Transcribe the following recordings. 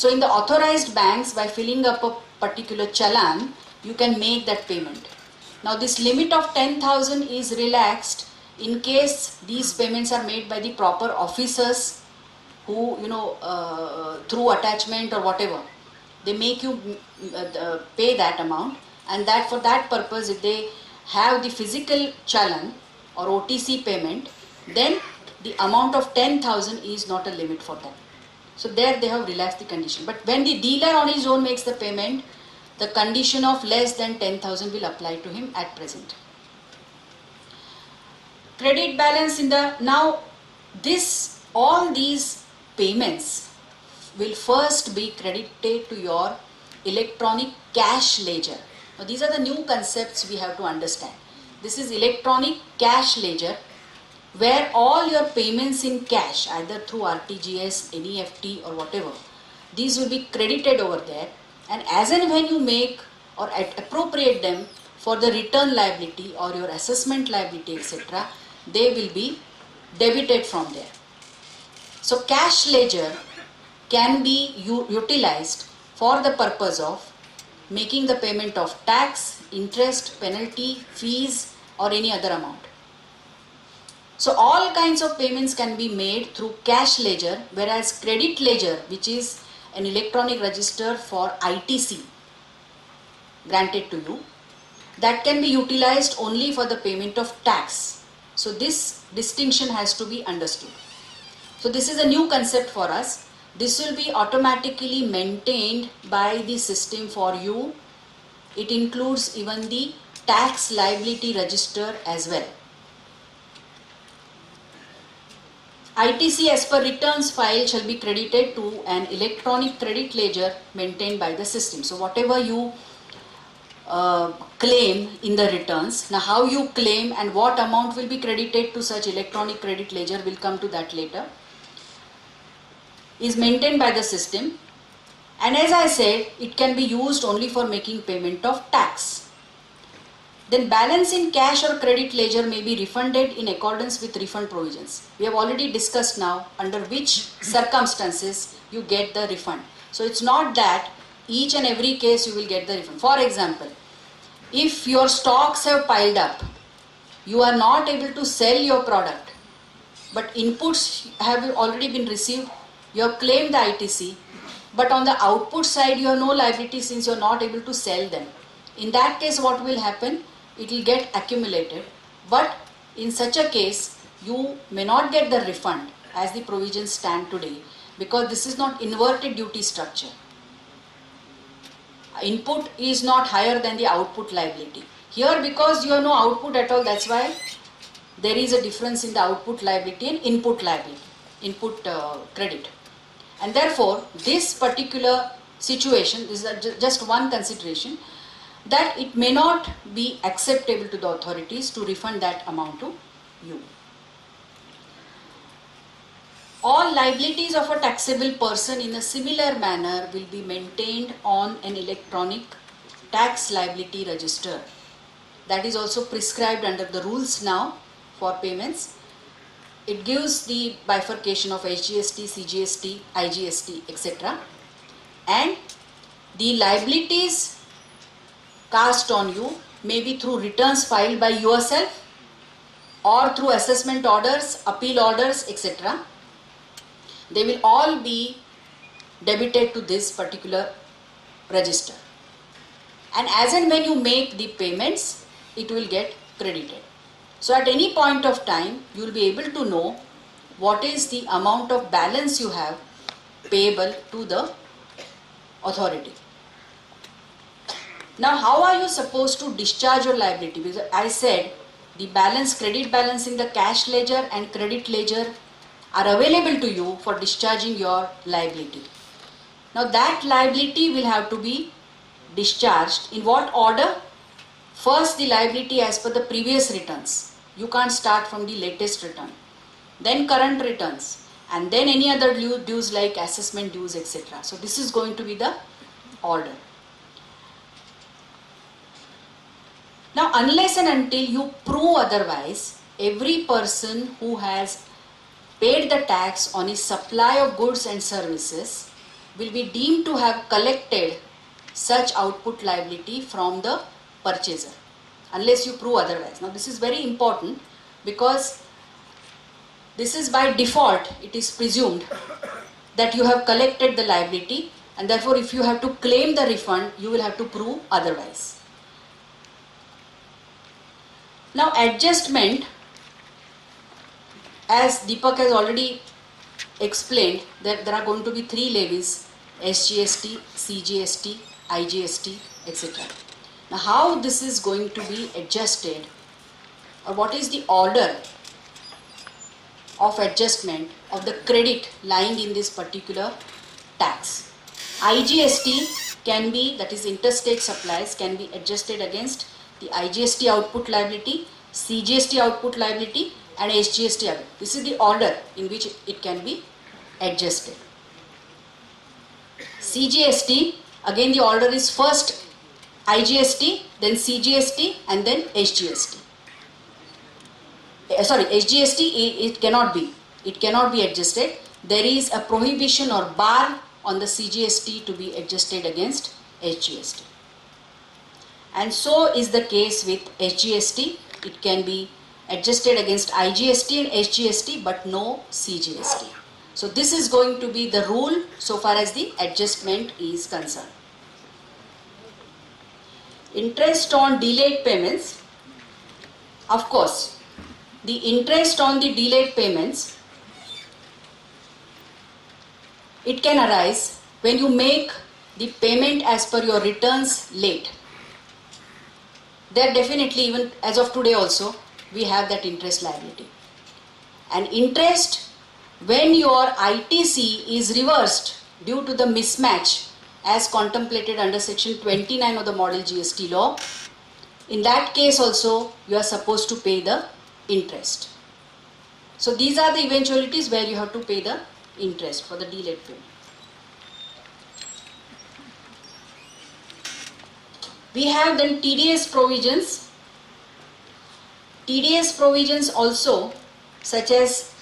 So in the authorized banks, by filling up a particular challan, you can make that payment. Now this limit of 10,000 is relaxed in case these payments are made by the proper officers who, through attachment or whatever, they make you pay that amount, and that for that purpose, if they have the physical challan or OTC payment, then the amount of 10,000 is not a limit for them. So there they have relaxed the condition. But when the dealer on his own makes the payment, the condition of less than 10,000 will apply to him at present. Credit balance in the, now all these payments will first be credited to your electronic cash ledger. Now these are the new concepts we have to understand. This is electronic cash ledger, where all your payments in cash, either through RTGS, NEFT or whatever, these will be credited over there, and as and when you make or appropriate them for the return liability or your assessment liability, etc., they will be debited from there. So cash ledger can be utilized for the purpose of making the payment of tax, interest, penalty, fees or any other amount. So all kinds of payments can be made through cash ledger, whereas credit ledger, which is an electronic register for ITC granted to you, that can be utilized only for the payment of tax. So this distinction has to be understood. So this is a new concept for us. This will be automatically maintained by the system for you. It includes even the tax liability register as well. ITC as per returns file shall be credited to an electronic credit ledger maintained by the system. So whatever you claim in the returns, now how you claim and what amount will be credited to such electronic credit ledger, will come to that later, is maintained by the system. And as I said, it can be used only for making payment of tax. Then balance in cash or credit ledger may be refunded in accordance with refund provisions. We have already discussed now under which circumstances you get the refund. So it's not that each and every case you will get the refund. For example, if your stocks have piled up, you are not able to sell your product, but inputs have already been received, you have claimed the ITC, but on the output side you have no liability since you are not able to sell them. In that case, what will happen? It will get accumulated, but in such a case you may not get the refund as the provisions stand today, because this is not inverted duty structure. Input is not higher than the output liability. Here, because you have no output at all, that's why there is a difference in the output liability and input liability, input credit. And therefore this particular situation is just one consideration, that it may not be acceptable to the authorities to refund that amount to you. All liabilities of a taxable person in a similar manner will be maintained on an electronic tax liability register. That is also prescribed under the rules now for payments. It gives the bifurcation of SGST, CGST, IGST, etc. And the liabilities cast on you may be through returns filed by yourself or through assessment orders, appeal orders, etc. They will all be debited to this particular register. And as and when you make the payments, it will get credited. So at any point of time, you will be able to know what is the amount of balance you have payable to the authority. Now, how are you supposed to discharge your liability? Because I said the balance, credit balance in the cash ledger and credit ledger are available to you for discharging your liability. Now that liability will have to be discharged in what order? First, the liability as per the previous returns. You can't start from the latest return. Then current returns, and then any other dues like assessment dues, etc. So this is going to be the order. Now, unless and until you prove otherwise, every person who has paid the tax on his supply of goods and services will be deemed to have collected such output liability from the purchaser unless you prove otherwise. Now this is very important because this is by default, it is presumed that you have collected the liability, and therefore if you have to claim the refund, you will have to prove otherwise. Now adjustment, as Deepak has already explained, that there are going to be 3 levies: SGST, CGST, IGST, etc. Now how this is going to be adjusted, or what is the order of adjustment of the credit lying in this particular tax? IGST can be, that is interstate supplies, can be adjusted against the IGST output liability, CGST output liability and SGST output. This is the order in which it can be adjusted. CGST, again the order is first IGST, then CGST and then SGST. SGST, it cannot be adjusted. There is a prohibition or bar on the CGST to be adjusted against SGST. And so is the case with SGST. It can be adjusted against IGST and SGST but no CGST. So this is going to be the rule so far as the adjustment is concerned. Interest on delayed payments. Of course, the interest on the delayed payments, it can arise when you make the payment as per your returns late. There definitely, even as of today also, we have that interest liability. And interest when your ITC is reversed due to the mismatch as contemplated under section 29 of the model GST law, in that case also you are supposed to pay the interest. So these are the eventualities where you have to pay the interest for the delayed payment. We have then TDS provisions. TDS provisions also, such as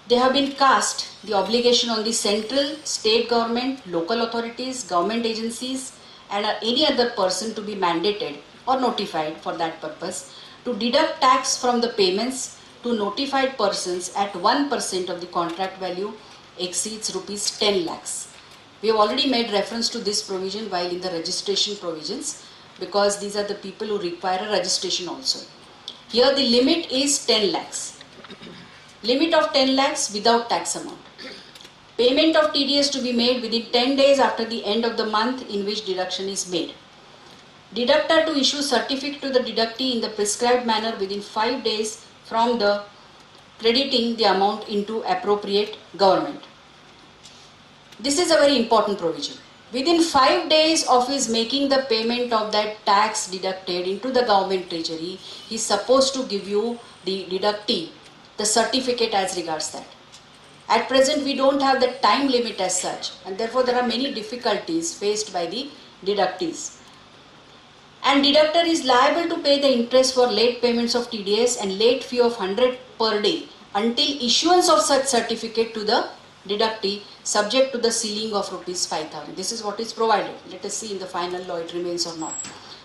they have been cast the obligation on the central, state government, local authorities, government agencies and any other person to be mandated or notified for that purpose to deduct tax from the payments to notified persons at 1% of the contract value exceeds rupees 10 lakhs. We have already made reference to this provision while in the registration provisions, because these are the people who require a registration also. Here the limit is 10 lakhs. Limit of 10 lakhs without tax amount. Payment of TDS to be made within 10 days after the end of the month in which deduction is made. Deductor to issue certificate to the deductee in the prescribed manner within 5 days from the crediting the amount into appropriate government. This is a very important provision. Within 5 days of his making the payment of that tax deducted into the government treasury, he is supposed to give you, the deductee, the certificate as regards that. At present we don't have the time limit as such, and therefore there are many difficulties faced by the deductees. And deductor is liable to pay the interest for late payments of TDS and late fee of 100 per day until issuance of such certificate to the deductee, subject to the ceiling of rupees 5,000. This is what is provided. Let us see in the final law it remains or not.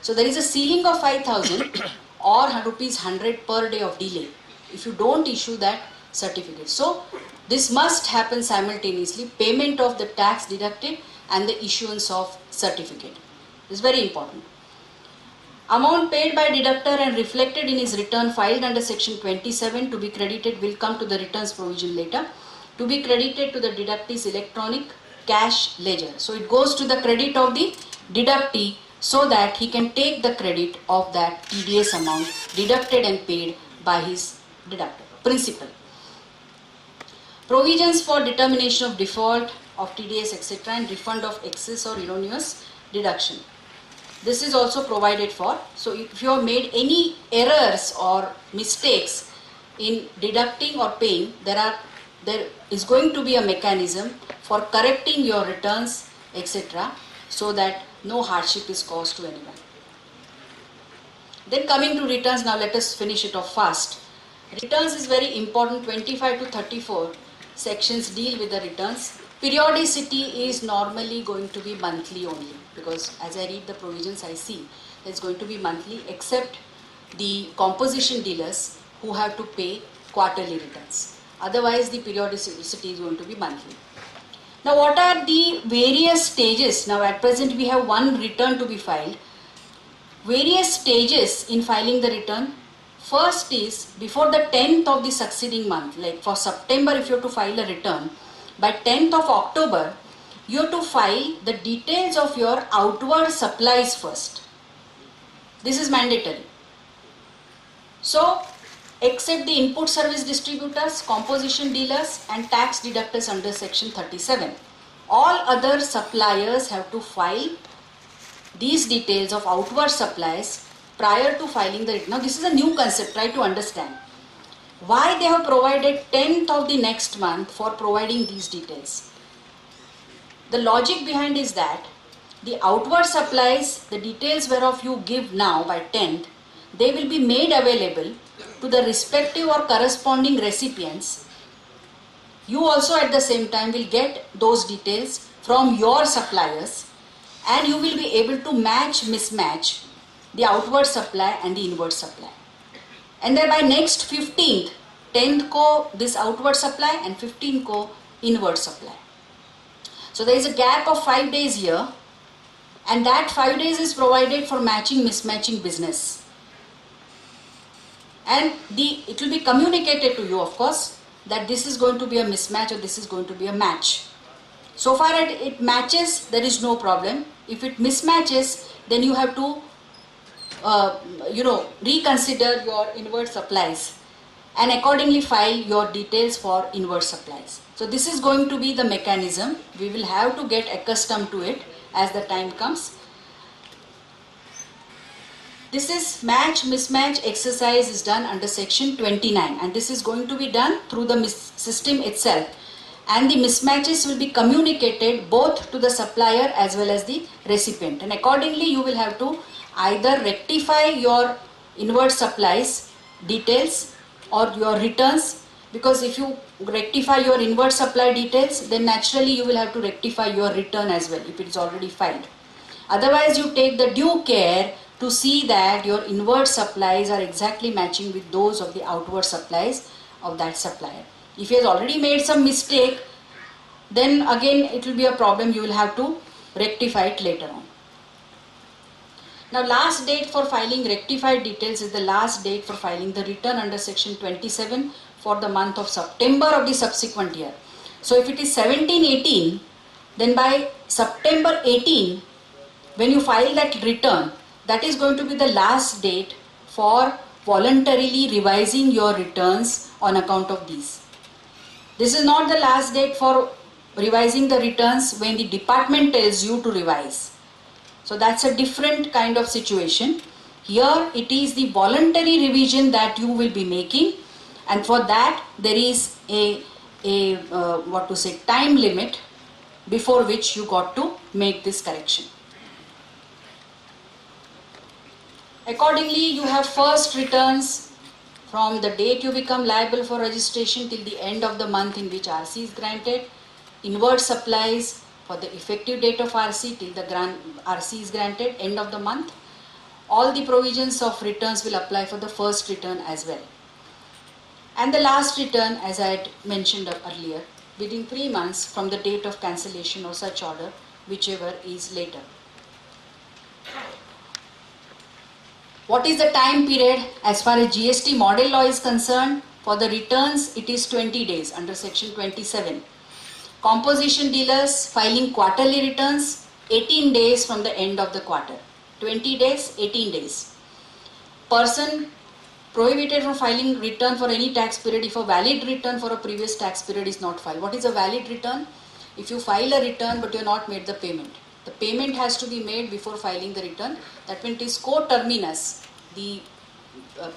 So there is a ceiling of 5,000 or rupees 100 per day of delay if you don't issue that certificate. So this must happen simultaneously, payment of the tax deducted and the issuance of certificate. This is very important. Amount paid by deductor and reflected in his return filed under section 27 to be credited, will come to the returns provision later, to be credited to the deductee's electronic cash ledger. So it goes to the credit of the deductee so that he can take the credit of that TDS amount deducted and paid by his deductor, principal. Provisions for determination of default of TDS etc. and refund of excess or erroneous deduction. This is also provided for. So if you have made any errors or mistakes in deducting or paying, there is going to be a mechanism for correcting your returns etc. so that no hardship is caused to anyone. Then coming to returns, now let us finish it off fast. Returns is very important. 25 to 34 sections deal with the returns. Periodicity is normally going to be monthly only, because as I read the provisions I see it's going to be monthly, except the composition dealers who have to pay quarterly returns. Otherwise the periodicity is going to be monthly. Now what are the various stages? Now at present we have one return to be filed. Various stages in filing the return. First is before the 10th of the succeeding month. Like for September, if you have to file a return, by 10th of October, you have to file the details of your outward supplies first. This is mandatory. So, except the input service distributors, composition dealers and tax deductors under section 37, all other suppliers have to file these details of outward supplies prior to filing the return. Now this is a new concept, try to understand. Why they have provided 10th of the next month for providing these details? The logic behind is that the outward supplies, the details whereof you give now by 10th, they will be made available to the respective or corresponding recipients. You also at the same time will get those details from your suppliers, and you will be able to mismatch the outward supply and the inward supply. And then by next 15th, 10th ko this outward supply and 15th ko inward supply. So there is a gap of 5 days here, and that 5 days is provided for matching mismatching business. And it will be communicated to you, of course, that this is going to be a mismatch or this is going to be a match. So far as it matches, there is no problem. If it mismatches, then you have to reconsider your inward supplies and accordingly file your details for inward supplies. So this is going to be the mechanism. We will have to get accustomed to it as the time comes. This is match mismatch exercise is done under section 29, and this is going to be done through the system itself, and the mismatches will be communicated both to the supplier as well as the recipient, and accordingly you will have to either rectify your inward supplies details or your returns, because if you rectify your inward supply details, then naturally you will have to rectify your return as well if it is already filed. Otherwise you take the due care to see that your inward supplies are exactly matching with those of the outward supplies of that supplier. If he has already made some mistake, then again it will be a problem, you will have to rectify it later on. Now last date for filing rectified details is the last date for filing the return under section 27 for the month of September of the subsequent year. So if it is 17-18, then by September 18, when you file that return, that is going to be the last date for voluntarily revising your returns on account of these. This is not the last date for revising the returns when the department tells you to revise. So that's a different kind of situation. Here it is the voluntary revision that you will be making, and for that there is a time limit before which you got to make this correction. Accordingly, you have first returns from the date you become liable for registration till the end of the month in which RC is granted, inward supplies for the effective date of RC till the RC is granted, end of the month. All the provisions of returns will apply for the first return as well. And the last return, as I had mentioned earlier, within 3 months from the date of cancellation or such order, whichever is later. What is the time period? As far as GST model law is concerned, for the returns it is 20 days under section 27. Composition dealers filing quarterly returns, 18 days from the end of the quarter. 20 days, 18 days. Person prohibited from filing return for any tax period if a valid return for a previous tax period is not filed. What is a valid return? If you file a return but you have not made the payment. The payment has to be made before filing the return. That means it is coterminous. The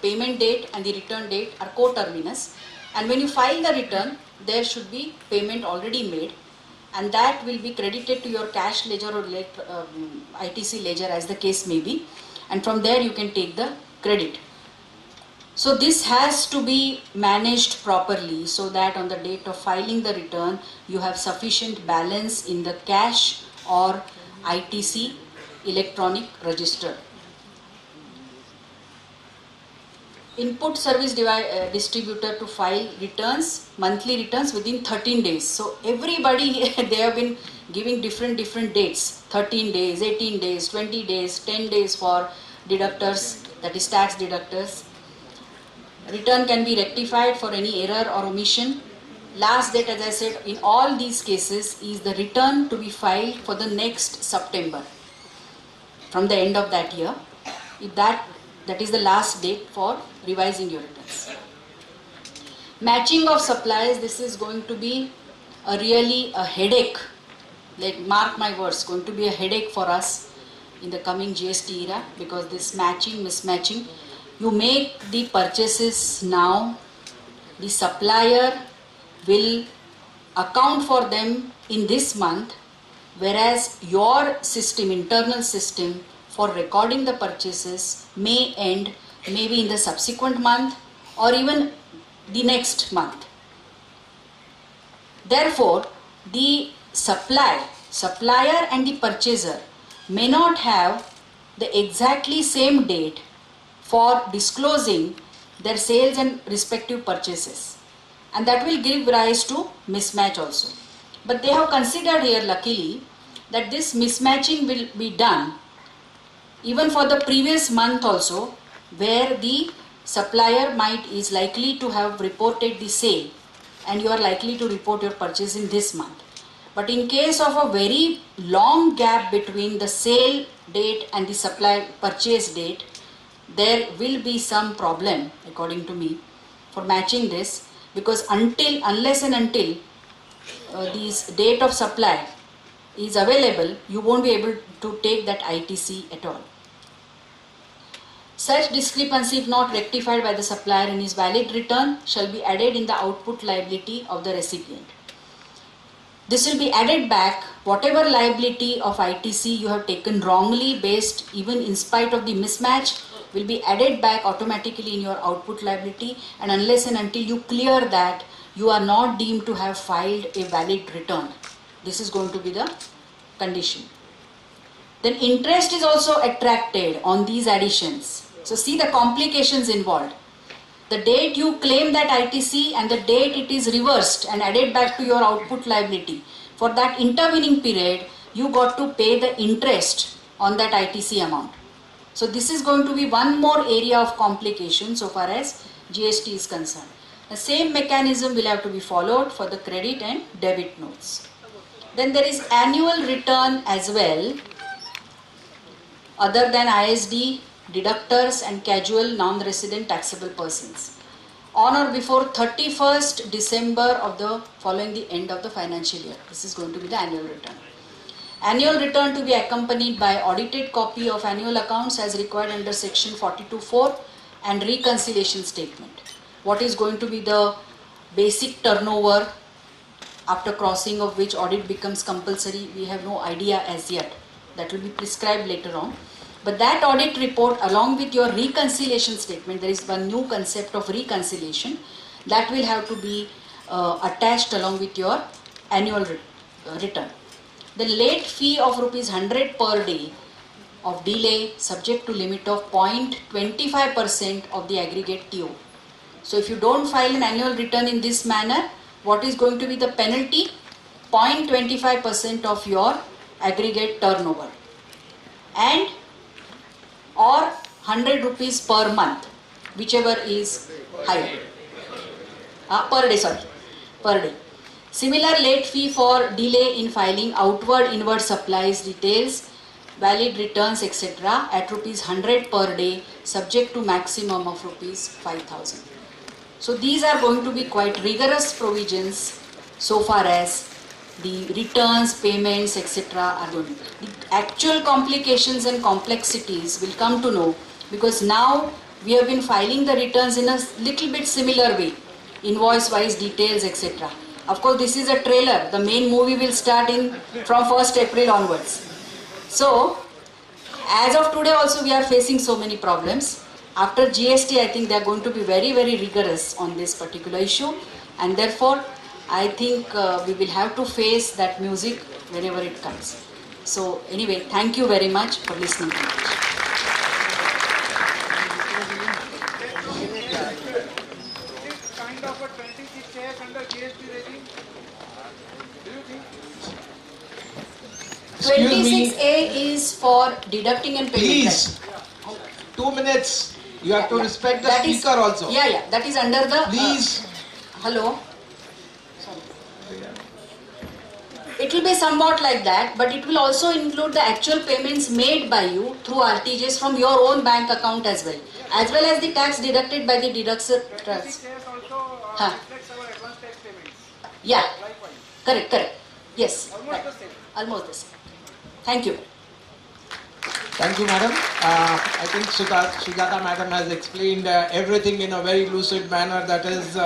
payment date and the return date are coterminous. And when you file the return, there should be payment already made, and that will be credited to your cash ledger or ITC ledger as the case may be. And from there you can take the credit. So this has to be managed properly so that on the date of filing the return you have sufficient balance in the cash or ITC electronic register. Input service distributor to file returns, monthly returns within 13 days. So everybody, they have been giving different dates, 13 days, 18 days, 20 days, 10 days for deductors, that is tax deductors. Return can be rectified for any error or omission. Last date, as I said, in all these cases is the return to be filed for the next September from the end of that year. If that is the last date for revising your returns. Matching of suppliers, this is going to be really a headache. Mark my words, going to be a headache for us in the coming GST era, because this mismatching, you make the purchases now, the supplier will account for them in this month, whereas your system, internal system for recording the purchases may end maybe in the subsequent month or even the next month. Therefore, the supplier and the purchaser may not have the exactly same date for disclosing their sales and respective purchases, and that will give rise to mismatch also. But they have considered here, luckily, that this mismatching will be done even for the previous month also, where the supplier is likely to have reported the sale and you are likely to report your purchase in this month. But in case of a very long gap between the sale date and the purchase date, there will be some problem, according to me, for matching this, because unless and until this date of supply is available, you won't be able to take that ITC at all. Such discrepancy, if not rectified by the supplier in his valid return, shall be added in the output liability of the recipient. This will be added back, whatever liability of ITC you have taken wrongly, based even in spite of the mismatch, will be added back automatically in your output liability, and unless and until you clear that, you are not deemed to have filed a valid return. This is going to be the condition. Then interest is also attracted on these additions. So see the complications involved. The date you claim that ITC and the date it is reversed and added back to your output liability, for that intervening period, you got to pay the interest on that ITC amount. So this is going to be one more area of complication so far as GST is concerned. The same mechanism will have to be followed for the credit and debit notes. Then there is annual return as well, other than ISD, deductors and casual non-resident taxable persons, on or before 31st December of the following the end of the financial year. This is going to be the annual return. Annual return to be accompanied by audited copy of annual accounts as required under section 42(4) and reconciliation statement. What is going to be the basic turnover, after crossing of which audit becomes compulsory, we have no idea as yet. That will be prescribed later on. But that audit report, along with your reconciliation statement, there is one new concept of reconciliation that will have to be attached along with your annual return. The late fee of ₹100 per day of delay, subject to limit of 0.25% of the aggregate TO. So if you don't file an annual return in this manner, what is going to be the penalty? 0.25% of your aggregate turnover, and or 100 rupees per month, whichever is higher. Per day. Similar late fee for delay in filing outward inward supplies details, valid returns, etc. at ₹100 per day, subject to maximum of ₹5,000. So these are going to be quite rigorous provisions so far as the returns, payments, etc. are going. The actual complications and complexities will come to know, because now we have been filing the returns in a little bit similar way, invoice wise details, etc. Of course, this is a trailer. The main movie will start from 1st April onwards. So, as of today also we are facing so many problems. after GST, I think they are going to be very, very rigorous on this particular issue, and therefore, I think we will have to face that music whenever it comes. So anyway, thank you very much for listening to me. Kind of a 26 shares under GST regime? Do you think? Excuse me. 26A is for deducting and payment. Please, 2 minutes. You have to respect the That is- speaker also. Yeah, that is under the... Please. Hello? It will be somewhat like that, but it will also include the actual payments made by you through RTGS from your own bank account as well as the tax deducted by the deduction 26 trust. shares also Huh. reflects our advance tax payments. Yeah, Likewise. correct. Yes. Almost right. the same. Almost the same. Thank you. Thank you, madam. I think Sujata madam has explained everything in a very lucid manner. That is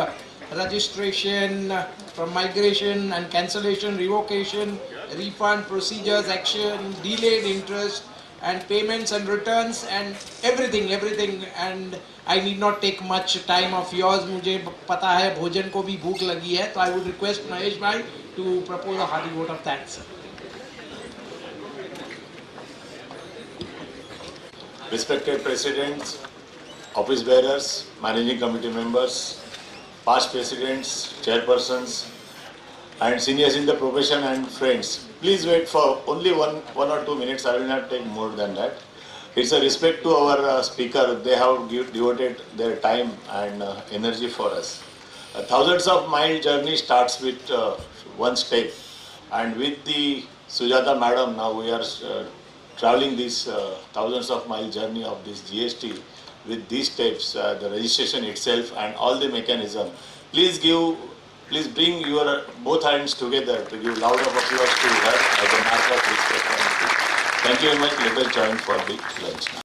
registration, from migration and cancellation, revocation, refund procedures, action, delayed interest, and payments and returns, and everything. And I need not take much time of yours. मुझे पता है भोजन को भी भूख लगी है. So I would request Mahesh bhai to propose a hearty vote of thanks. Respected presidents, office bearers, managing committee members, past presidents, chairpersons, and seniors in the profession and friends, please wait for only one or 2 minutes. I will not take more than that. It's a respect to our speaker. They have devoted their time and energy for us. Thousands of mile journey starts with one step, and with the Sujata madam, now we are traveling this thousands of mile journey of this GST with these steps, the registration itself and all the mechanism. Please bring your both hands together to give loud of applause to her as a mark of respect. Thank you very much. Let us join for the lunch now.